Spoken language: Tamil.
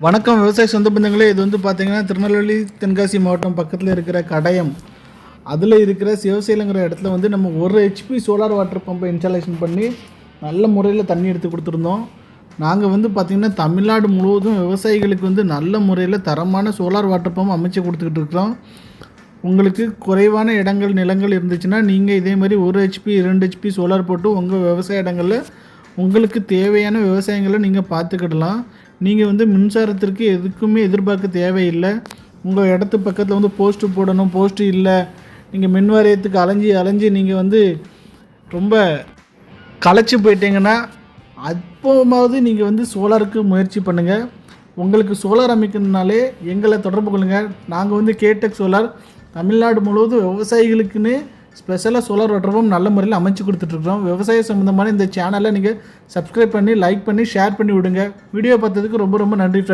வணக்கம் விவசாய சொந்த பந்தங்களே. இது வந்து பார்த்தீங்கன்னா திருநெல்வேலி தென்காசி மாவட்டம் பக்கத்தில் இருக்கிற கடையம், அதில் இருக்கிற சிவசேலங்கிற இடத்துல வந்து நம்ம 1 ஹெச்பி சோலார் வாட்டர் பம்பை இன்ஸ்டாலேஷன் பண்ணி நல்ல முறையில் தண்ணி எடுத்து கொடுத்துருந்தோம். நாங்கள் வந்து பார்த்திங்கன்னா தமிழ்நாடு முழுவதும் விவசாயிகளுக்கு வந்து நல்ல முறையில் தரமான சோலார் வாட்டர் பம்ப் அமைச்சு கொடுத்துக்கிட்டு இருக்கிறோம். உங்களுக்கு குறைவான இடங்கள் நிலங்கள் இருந்துச்சுன்னா நீங்கள் இதே மாதிரி 1 ஹெச்பி 2 ஹெச்பி சோலார் போட்டு உங்கள் விவசாய இடங்களில் உங்களுக்கு தேவையான விவசாயங்களை நீங்கள் பார்த்துக்கிடலாம். நீங்கள் வந்து மின்சாரத்திற்கு எதுக்குமே எதிர்பார்க்க தேவையில்லை. உங்கள் இடத்து பக்கத்தில் வந்து போஸ்ட்டு போடணும், போஸ்ட்டு இல்லை, நீங்கள் மின் வாரியத்துக்கு அலைஞ்சி நீங்கள் வந்து ரொம்ப களைச்சி போயிட்டீங்கன்னா அப்போமாவது நீங்கள் வந்து சோலாருக்கு முயற்சி பண்ணுங்கள். உங்களுக்கு சோலார் அமைக்கணுனாலே எங்களை தொடர்பு கொள்ளுங்கள். நாங்கள் வந்து கேடெக் சோலார் தமிழ்நாடு முழுவதும் விவசாயிகளுக்குன்னு ஸ்பெஷலாக சோலார் வாட்டர் பம்ப் நல்ல முறையில் அமைச்சு கொடுத்துட்ருக்குறோம். விவசாய சம்மந்தமான இந்த சேனலை நீங்கள் சப்ஸ்கிரைப் பண்ணி, லைக் பண்ணி, ஷேர் பண்ணி விடுங்க. வீடியோ பார்த்ததுக்கு ரொம்ப ரொம்ப நன்றி ஃப்ரெண்ட்ஸ்.